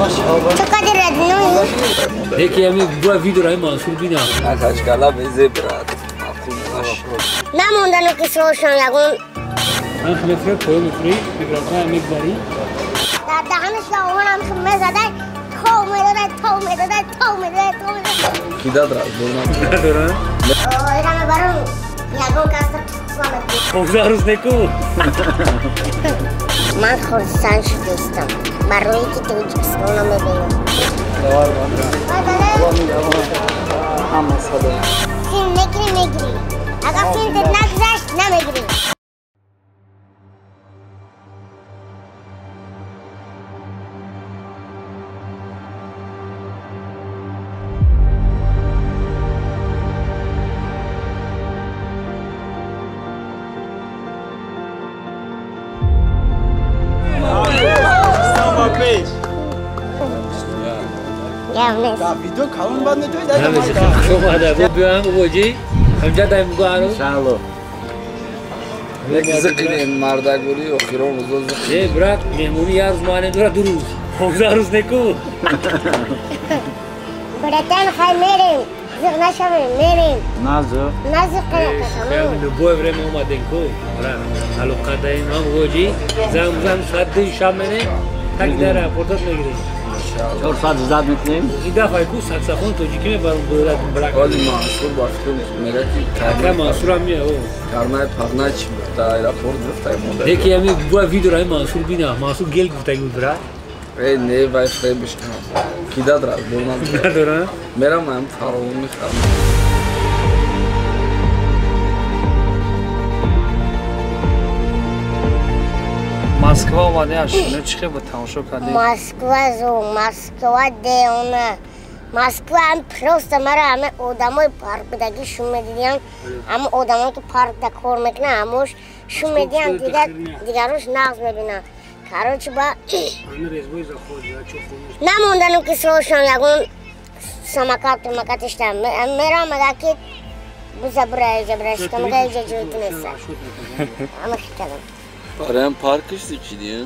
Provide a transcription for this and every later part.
چقدر ردنون؟ یکی همی برای ویدیو رای منصور بینم نخش کلا بیزه برات معقول باش نموندن که سوشن یکون من خمفره پایو مفری بگرافه همی باری در دهنش لاغون هم خمه زده تو میداده کی داد را دورنا ندارن؟ ایران برون یکون کسر خوزه روز نکو من خورستان شدستم برای که توجیکستان رو ببینم فیلم نگیری اگر فیلم دید نگذشت نمیگیری ویدیو کامل بند توی دادم شما ده بیان بوجی همجا دایم گوارو شالو یک زقین مردگوری و خیرون روز ای برات مهمونی یار زمانه دورا دو روز خوزه روز نکو براتن خیلی میریم زق نشویم میریم نزق خیلی نبوه بریم اومدن کو حالا قدایم هم بوجی زم ساعت شام منه تک داره پورتات نگیریم 400 زد میکنیم ایده فایکو ساکسافون توجیکی میبرم برات برای ولی منصور باشکن ملتی که منصور هم میه او کارنای پرنای چی تا ایرپورت گفتای مدل یکی همی برای ویدیو رای منصور بینم منصور گل گفتای برای ای نه وای خیلی بشکنم کی داد را دورنا ندارن؟ میرم من فراون میخوام Moskva اومده اشونه چیه با تماشا کردی؟ Moskva دیونه Moskva هم پروسته مرا همه آدمای پارک بدگی شون میدیدیم همه آدمایی که پارک دا کار میکنه هموش شون میدیم دیگروش نغز میبینن کاروچ با نموندن که سوشن یکون سمکاتش دارم میرم مگه که بزا برایش که مگه ایجا جویت نیست همه خیلی برای هم پارکش چی دیگه؟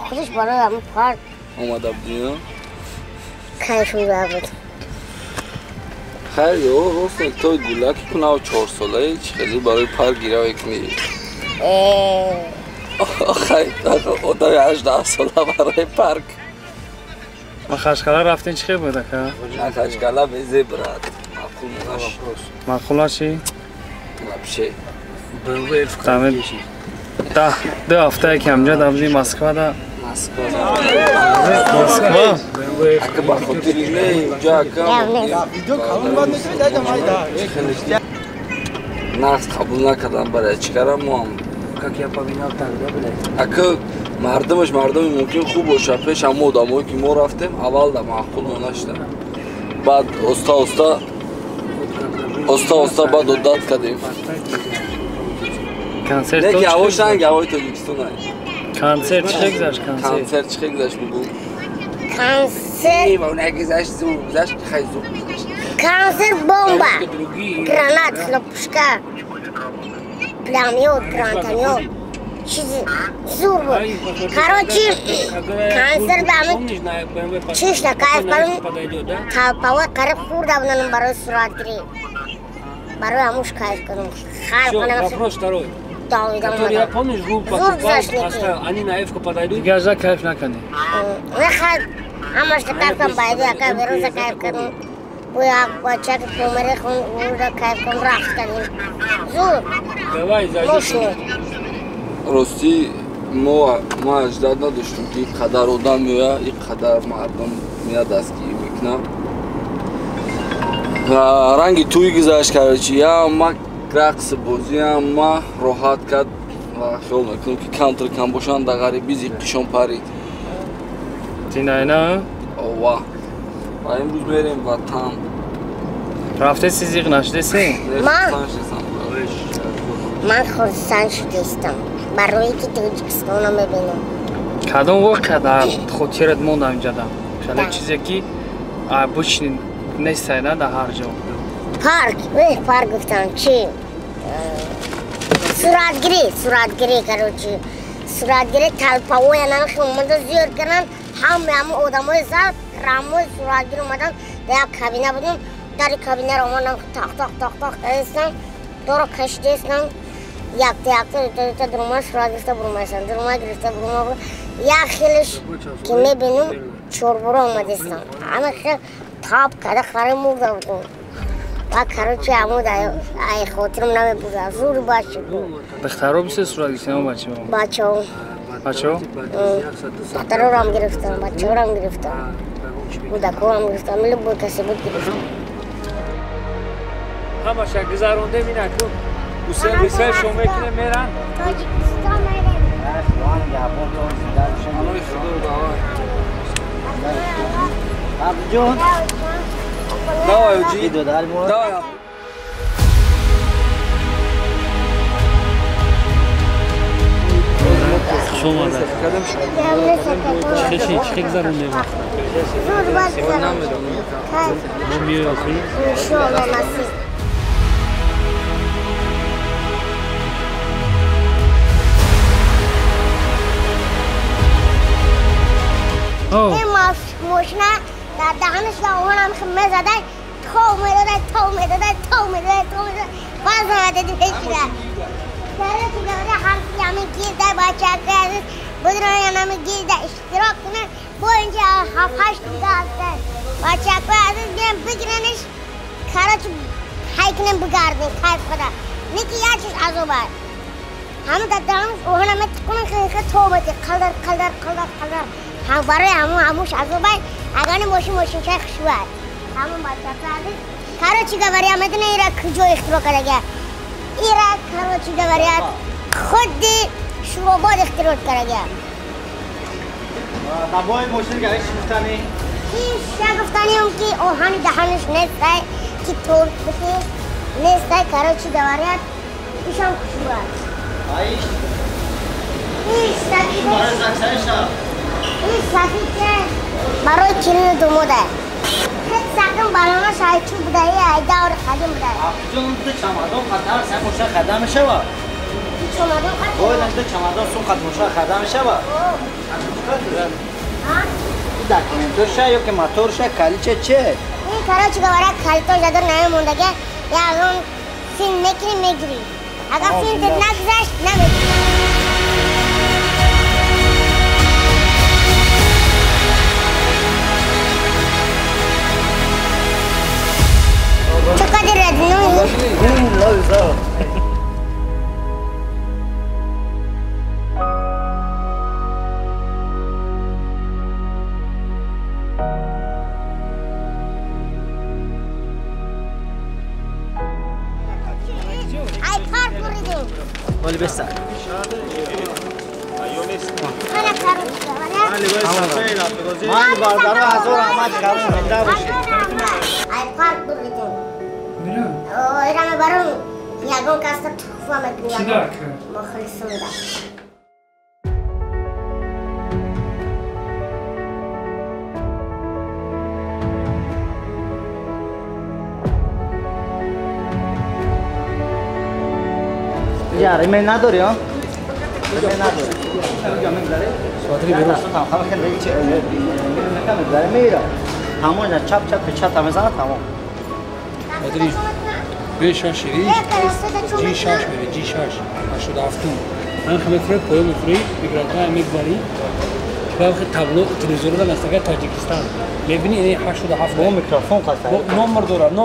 خودش برای همه پارک اومده بودیم؟ کنشون بود خیلی روستن توی گولاکی کنه و 4 ساله خیلی برای پارک گیره کنی خیلی آدمی 18 ساله برای پارک ما خشکالا رفتین چی بوده که؟ نه خشکالا بیزه برات معقول باش معقولا چی؟ نبشه تمام دو هفته که همجا دابزی مسکوا دا مسکوا اگه با خودی نه اینجا کم ویدیو کامل بند توی دادم نقص قبول نکردم برای چیکارم ما هم اگه مردمی ممکن خوب باشه پیش همه آدمایی که ما رفتیم اول دا معقول نشدم بعد استا بعد عدت کردیم کنسرت نه که هواش نه هوای تاجیکستان کنسرت چه گذشت کنسرت چه گذشت بگو کنسرت و اونه گذشت زور گذشت خیلی زور گذشت کنسرت بومبا گرانات خلپشکا پلامیوت گرانتانیوت چیزی زور بود کاروچی کنسرت دامه چیش نکایف کنم تاپاوه قرب خورده بودنم برای سرعت گیری برای هموش کایف کنم خال کنم Который помнишь, группа они на Эвку подойдут. دیگه از کیف نکنی نخواد همش کایف کنم باید یکا بیروز کایف کنم و یک بچه که کومره خون او را کایف کنم رخت کنیم زور مشنی راستی ما اجداد نداشتیم که این قدر آدم میاد این قدر مردم میاد دستگیری میکنم رنگی توی گذاشت کرده چی یا ما رقص بازی هم ما راحت کرد و خیال میکنم که کانتر کم باشن در غریبی زیقشون پرید تینای نه؟ اوه و امروز میریم وطن رفته سی زیق نشده سی؟ من خورستان شدستم برای که توجیکستان رو میبینم کدام وقت در خاطرت موندم اینجا دم خیلی چیزی که بچین نیست نه در هر جا پارک گفتم چی؟ سرعتگیری کروچی سرعتگیری تلپاوی نخی اومده زیاد کنن همه آدمای زد راموی سراغگیر اومدن در کابینه بودیم در کابینه رو اومدن تاق تاق تاق تاق کردستن دورو کشیدستن یکتا درما سراغگیرسته برومایستن درما گرفته بروما بود یک خیلیش که میبینیم چوربورو اومدستن همه خیلی تاب کرده خرای مرده بودیم و کارچی عمود ای خاطرم نمی بوده زور باشه دخترها بیشتر صورت گرفتن بچه ها دخترها رو هم گرفتن بچه ها رو هم گرفتن کودک‌ها رو هم گرفتن ملی بود کسی بود گرفتن همه شا گذارونده بینه که بسیار شما میکنه میرن تاجیکستان میرن جون داوای اوجی داوای شما ده چه گذارونده ما زود باز بزنم ما میره آخری انشاءالله نصیب این ماشینه در دهنش داغونم خمه زده تو میداده باز آمده دیگه سره که دوره همسی همه گیرده بچه عزیز بدران همه گیرده اشتراک کنن با اینجا 7-8 دیگه هستن بچه عزیز بیان بگیرنش کارچو حی کنن بگردن کار خدا نیکی یا چیز عذابه همه در دهنش اوهن همه تکنن که تو بده قلدر هم برای هموش عذابه اگرنه ماشین چای خشوه همون بچه عزیز کارچی که برای همه دنه ایره کجا اختراع کرده ایرا کارچی داوریات خود شروباد اختراع کرده. دبای ماشین گاهی شفتنی؟ چی شفتنی اون کی اوهانی دهانش نیسته کی تور بشه نیسته کارچی داوریات ایشان کشوار. آیش؟ ایش ساکی برای زنسایشا؟ ایش ساکی که برای چنین دوموده. هیچ ساکن بالانه شایچو بوده ای داور خادم بوده. جون تو چمادون خطر سه ماشین خدام شوا. چمادون خطر؟ اوه تو چمادون سو خد ماشین خدام شوا. داکیمنتور شاید که موتور شاید کالی چه؟ این کارچی داوریات کالی تو جدر نمیمونده که یا اون فیلم میگیری. اگر فیلم تد نگذاشت نمیگیری. چقدر ردنوی؟ لازم. ای کار بریدیم. ولی بسته. خانه کار بریدیم. من باردار هزار آمد کارم بنده باشی. ای کار بریدیم. ایران برام یکون کاستا توفا میکنیم. چی دار که؟ مخلصم دار. یار ایمیل نداری ها؟ ایمیل نداری. سوادری برو. خب خیلی چه نکم داره میره. تمام چپ تمام تمام. سوادری به شاشری جی شاش میره جی شاش اشود افتون من خیلی فرق پایو میفری میگرده میگذاری و وقت تابلو تلویزیون رو نستگه تاجیکستان میبینی این 87 با میکروفون قصد نمبر داره این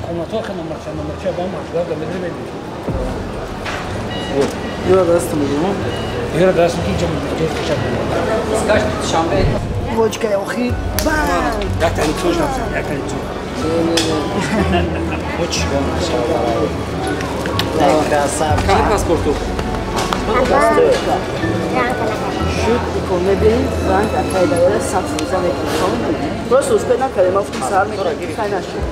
کامناتو خیلی نمبر چه با ما شده میدونی یه دست میگم یه دست کی جمع میشه شب شنبه وجکه اخی یک تانی توش نمیشه یک تانی تو Очень красавчик. Как паспорт? Shoot میکنه ببین رنگ اکای داره سبز روزا میکنه درست روز پیدا کردیم ما فکر سر میکنیم خیلی نشد